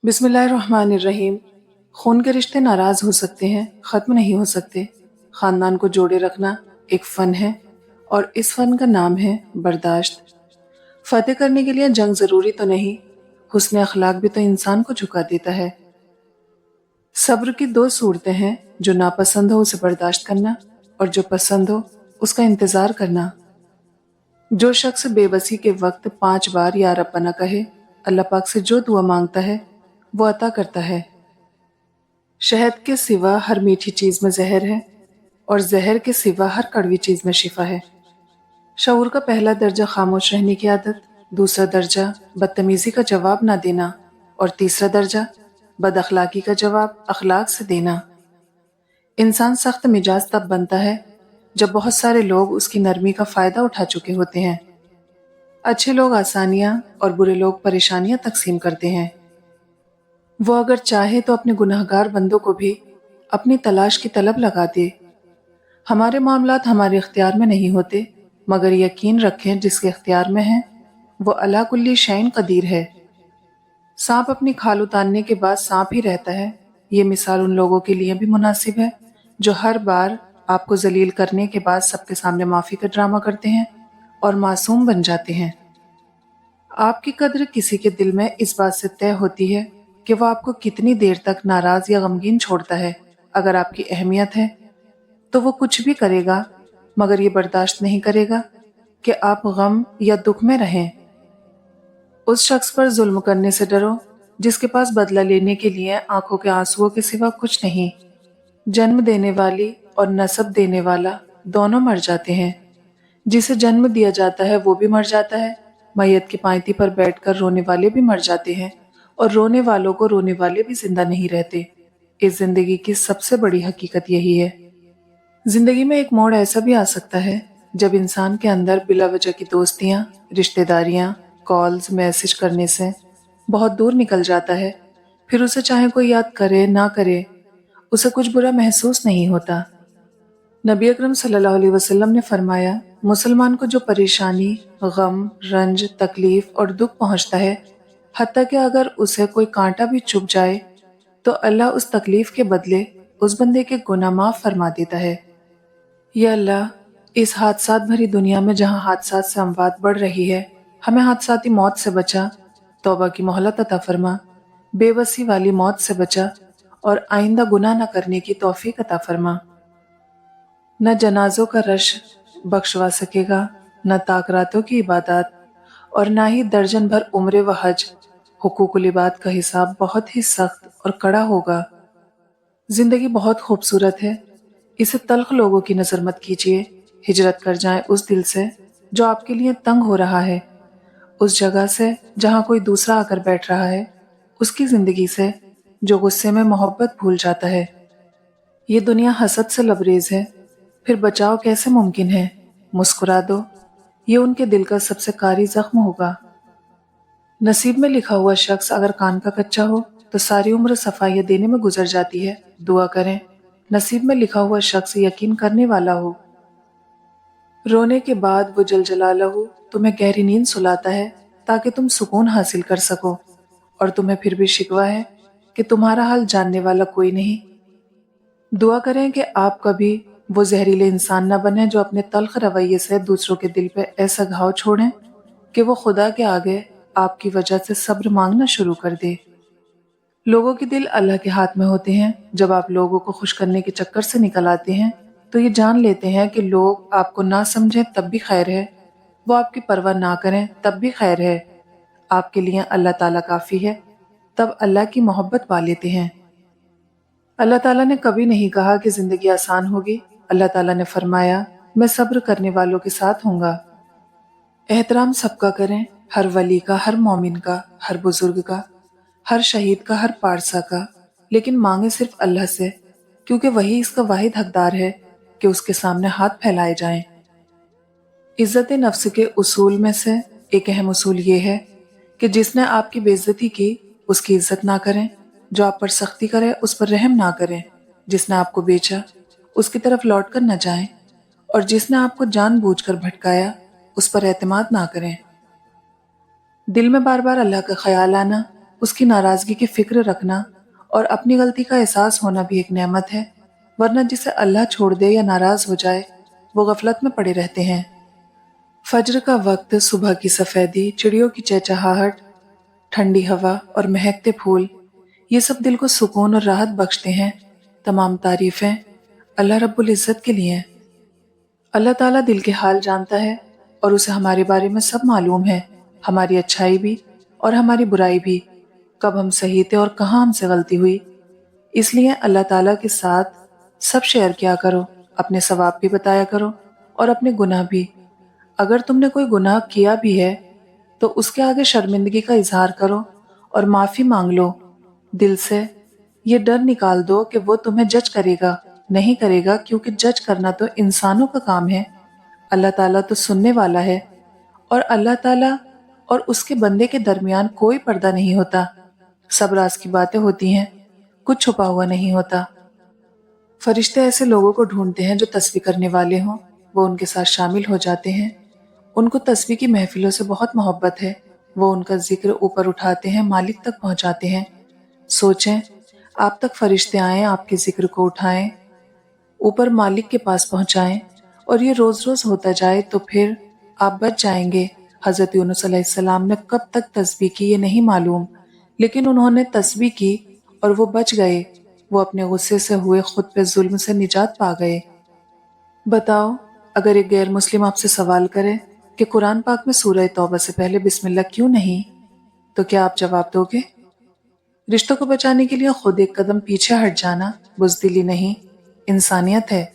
بسم اللہ الرحمن الرحیم۔ خون کے رشتے ناراض ہو سکتے ہیں، ختم نہیں ہو سکتے۔ خاندان کو جوڑے رکھنا ایک فن ہے، اور اس فن کا نام ہے برداشت۔ فتح کرنے کے لیے جنگ ضروری تو نہیں، حسن اخلاق بھی تو انسان کو جھکا دیتا ہے۔ صبر کی دو صورتیں ہیں، جو ناپسند ہو اسے برداشت کرنا، اور جو پسند ہو اس کا انتظار کرنا۔ جو شخص بے بسی کے وقت 5 بار یا ربنا کہے، اللہ پاک سے جو دعا مانگتا ہے وہ عطا کرتا ہے۔ شہد کے سوا ہر میٹھی چیز میں زہر ہے، اور زہر کے سوا ہر کڑوی چیز میں شفا ہے۔ شعور کا پہلا درجہ خاموش رہنے کی عادت، دوسرا درجہ بدتمیزی کا جواب نہ دینا، اور تیسرا درجہ بد اخلاقی کا جواب اخلاق سے دینا۔ انسان سخت مزاج تب بنتا ہے جب بہت سارے لوگ اس کی نرمی کا فائدہ اٹھا چکے ہوتے ہیں۔ اچھے لوگ آسانیاں اور برے لوگ پریشانیاں تقسیم کرتے ہیں۔ وہ اگر چاہے تو اپنے گناہگار بندوں کو بھی اپنی تلاش کی طلب لگا دے۔ ہمارے معاملات ہمارے اختیار میں نہیں ہوتے، مگر یقین رکھیں جس کے اختیار میں ہیں وہ علی کل شیء قدیر ہے۔ سانپ اپنی کھال اتارنے کے بعد سانپ ہی رہتا ہے۔ یہ مثال ان لوگوں کے لیے بھی مناسب ہے جو ہر بار آپ کو ذلیل کرنے کے بعد سب کے سامنے معافی کا ڈرامہ کرتے ہیں اور معصوم بن جاتے ہیں۔ آپ کی قدر کسی کے دل میں اس بات سے طے ہوتی ہے کہ وہ آپ کو کتنی دیر تک ناراض یا غمگین چھوڑتا ہے۔ اگر آپ کی اہمیت ہے تو وہ کچھ بھی کرے گا، مگر یہ برداشت نہیں کرے گا کہ آپ غم یا دکھ میں رہیں۔ اس شخص پر ظلم کرنے سے ڈرو جس کے پاس بدلہ لینے کے لیے آنکھوں کے آنسوؤں کے سوا کچھ نہیں۔ جنم دینے والی اور نسب دینے والا دونوں مر جاتے ہیں۔ جسے جنم دیا جاتا ہے وہ بھی مر جاتا ہے۔ میت کی پائنتی پر بیٹھ کر رونے والے بھی مر جاتے ہیں، اور رونے والوں کو رونے والے بھی زندہ نہیں رہتے۔ اس زندگی کی سب سے بڑی حقیقت یہی ہے۔ زندگی میں ایک موڑ ایسا بھی آ سکتا ہے جب انسان کے اندر بلا وجہ کی دوستیاں، رشتہ داریاں، کالز، میسج کرنے سے بہت دور نکل جاتا ہے۔ پھر اسے چاہے کوئی یاد کرے نہ کرے، اسے کچھ برا محسوس نہیں ہوتا۔ نبی اکرم صلی اللہ علیہ وسلم نے فرمایا، مسلمان کو جو پریشانی، غم، رنج، تکلیف اور دکھ پہنچتا ہے، حتیٰ کہ اگر اسے کوئی کانٹا بھی چبھ جائے تو اللہ اس تکلیف کے بدلے اس بندے کے گناہ معاف فرما دیتا ہے۔ یا اللہ، اس حادثات بھری دنیا میں جہاں حادثات سے اموات بڑھ رہی ہے، ہمیں حادثاتی موت سے بچا، توبہ کی مہلت عطا فرما، بے بسی والی موت سے بچا، اور آئندہ گناہ نہ کرنے کی توفیق عطا فرما۔ نہ جنازوں کا رش بخشوا سکے گا، نہ تاکراتوں کی عبادات، اور نہ ہی درجن بھر عمرے و حج۔ حقوق العباد کا حساب بہت ہی سخت اور کڑا ہوگا۔ زندگی بہت خوبصورت ہے، اسے تلخ لوگوں کی نظر مت کیجیے۔ ہجرت کر جائیں اس دل سے جو آپ کے لیے تنگ ہو رہا ہے، اس جگہ سے جہاں کوئی دوسرا آ کر بیٹھ رہا ہے، اس کی زندگی سے جو غصے میں محبت بھول جاتا ہے۔ یہ دنیا حسد سے لبریز ہے، پھر بچاؤ کیسے ممکن ہے؟ مسکرا دو، یہ ان کے دل کا سب سے کاری زخم ہوگا۔ نصیب میں لکھا ہوا شخص اگر کان کا کچا ہو تو ساری عمر صفائیاں دینے میں گزر جاتی ہے۔ دعا کریں نصیب میں لکھا ہوا شخص یقین کرنے والا ہو۔ رونے کے بعد وہ جل جلالہ تمہیں گہری نیند سلاتا ہے تاکہ تم سکون حاصل کر سکو، اور تمہیں پھر بھی شکوہ ہے کہ تمہارا حال جاننے والا کوئی نہیں۔ دعا کریں کہ آپ کبھی وہ زہریلے انسان نہ بنیں جو اپنے تلخ رویے سے دوسروں کے دل پہ ایسا گھاؤ چھوڑیں کہ وہ خدا کے آگے آپ کی وجہ سے صبر مانگنا شروع کر دے۔ لوگوں کے دل اللہ کے ہاتھ میں ہوتے ہیں۔ جب آپ لوگوں کو خوش کرنے کے چکر سے نکل آتے ہیں تو یہ جان لیتے ہیں کہ لوگ آپ کو نہ سمجھیں تب بھی خیر ہے، وہ آپ کی پرواہ نہ کریں تب بھی خیر ہے۔ آپ کے لیے اللہ تعالیٰ کافی ہے، تب اللہ کی محبت پا لیتے ہیں۔ اللہ تعالیٰ نے کبھی نہیں کہا کہ زندگی آسان ہوگی۔ اللہ تعالیٰ نے فرمایا، میں صبر کرنے والوں کے ساتھ ہوں گا۔ احترام سب کا کریں، ہر ولی کا، ہر مومن کا، ہر بزرگ کا، ہر شہید کا، ہر پارسا کا، لیکن مانگے صرف اللہ سے، کیونکہ وہی اس کا واحد حقدار ہے کہ اس کے سامنے ہاتھ پھیلائے جائیں۔ عزت نفس کے اصول میں سے ایک اہم اصول یہ ہے کہ جس نے آپ کی بے عزتی کی اس کی عزت نہ کریں، جو آپ پر سختی کرے اس پر رحم نہ کریں، جس نے آپ کو بیچا اس کی طرف لوٹ کر نہ جائیں، اور جس نے آپ کو جان بوجھ کر بھٹکایا اس پر اعتماد نہ کریں۔ دل میں بار بار اللہ کا خیال آنا اس کی ناراضگی کی فکر رکھنا اور اپنی غلطی کا احساس ہونا بھی ایک نعمت ہے، ورنہ جسے اللہ چھوڑ دے یا ناراض ہو جائے وہ غفلت میں پڑے رہتے ہیں۔ فجر کا وقت، صبح کی سفیدی، چڑیوں کی چہچہاہٹ، ٹھنڈی ہوا اور مہکتے پھول، یہ سب دل کو سکون اور راحت بخشتے ہیں۔ تمام تعریفیں اللہ رب العزت کے لیے ہیں۔ اللہ تعالیٰ دل کے حال جانتا ہے اور اسے ہمارے بارے میں سب معلوم ہے، ہماری اچھائی بھی اور ہماری برائی بھی، کب ہم صحیح تھے اور کہاں ہم سے غلطی ہوئی۔ اس لیے اللہ تعالیٰ کے ساتھ سب شیئر کیا کرو، اپنے ثواب بھی بتایا کرو اور اپنے گناہ بھی۔ اگر تم نے کوئی گناہ کیا بھی ہے تو اس کے آگے شرمندگی کا اظہار کرو اور معافی مانگ لو۔ دل سے یہ ڈر نکال دو کہ وہ تمہیں جج کرے گا، نہیں کرے گا، کیونکہ جج کرنا تو انسانوں کا کام ہے۔ اللہ تعالیٰ تو سننے والا ہے، اور اللہ تعالیٰ اور اس کے بندے کے درمیان کوئی پردہ نہیں ہوتا۔ سب راز کی باتیں ہوتی ہیں، کچھ چھپا ہوا نہیں ہوتا۔ فرشتے ایسے لوگوں کو ڈھونڈتے ہیں جو تسبیح کرنے والے ہوں، وہ ان کے ساتھ شامل ہو جاتے ہیں۔ ان کو تسبیح کی محفلوں سے بہت محبت ہے، وہ ان کا ذکر اوپر اٹھاتے ہیں، مالک تک پہنچاتے ہیں۔ سوچیں، آپ تک فرشتے آئیں، آپ کے ذکر کو اٹھائیں، اوپر مالک کے پاس پہنچائیں، اور یہ روز روز ہوتا جائے تو پھر آپ بچ جائیں گے۔ حضرت یونس علیہ السلام نے کب تک تسبیح کی یہ نہیں معلوم، لیکن انہوں نے تسبیح کی اور وہ بچ گئے، وہ اپنے غصے سے ہوئے خود پہ ظلم سے نجات پا گئے۔ بتاؤ، اگر ایک غیر مسلم آپ سے سوال کرے کہ قرآن پاک میں سورہ توبہ سے پہلے بسم اللہ کیوں نہیں، تو کیا آپ جواب دو گے؟ رشتوں کو بچانے کے لیے خود ایک قدم پیچھے ہٹ جانا بزدلی نہیں، انسانیت ہے۔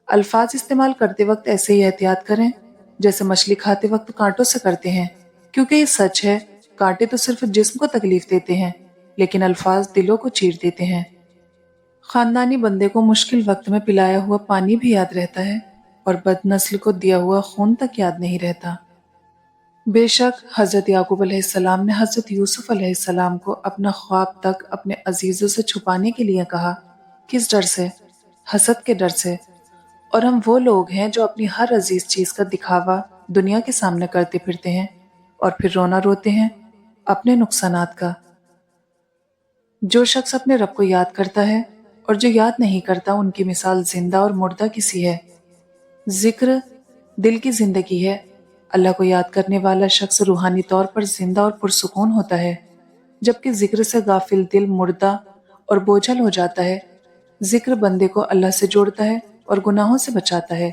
الفاظ استعمال کرتے وقت ایسے ہی احتیاط کریں جیسے مچھلی کھاتے وقت کانٹوں سے کرتے ہیں، کیونکہ یہ سچ ہے، کانٹے تو صرف جسم کو تکلیف دیتے ہیں لیکن الفاظ دلوں کو چیر دیتے ہیں۔ خاندانی بندے کو مشکل وقت میں پلایا ہوا پانی بھی یاد رہتا ہے اور بد نسل کو دیا ہوا خون تک یاد نہیں رہتا۔ بے شک حضرت یعقوب علیہ السلام نے حضرت یوسف علیہ السلام کو اپنا خواب تک اپنے عزیزوں سے چھپانے کے لیے کہا۔ کس ڈر سے؟ حسد کے ڈر سے۔ اور ہم وہ لوگ ہیں جو اپنی ہر عزیز چیز کا دکھاوا دنیا کے سامنے کرتے پھرتے ہیں اور پھر رونا روتے ہیں اپنے نقصانات کا۔ جو شخص اپنے رب کو یاد کرتا ہے اور جو یاد نہیں کرتا، ان کی مثال زندہ اور مردہ کسی ہے۔ ذکر دل کی زندگی ہے۔ اللہ کو یاد کرنے والا شخص روحانی طور پر زندہ اور پرسکون ہوتا ہے، جبکہ ذکر سے غافل دل مردہ اور بوجھل ہو جاتا ہے۔ ذکر بندے کو اللہ سے جوڑتا ہے اور گناہوں سے بچاتا ہے۔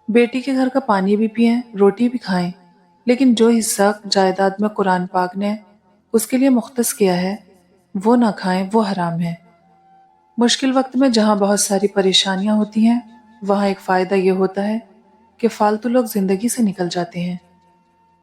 بیٹی کے گھر کا پانی بھی پئیں، روٹی بھی کھائیں، لیکن جو حصہ جائیداد میں قرآن پاک نے اس کے لیے مختص کیا ہے وہ نہ کھائیں، وہ حرام ہے۔ مشکل وقت میں جہاں بہت ساری پریشانیاں ہوتی ہیں، وہاں ایک فائدہ یہ ہوتا ہے کہ فالتو لوگ زندگی سے نکل جاتے ہیں۔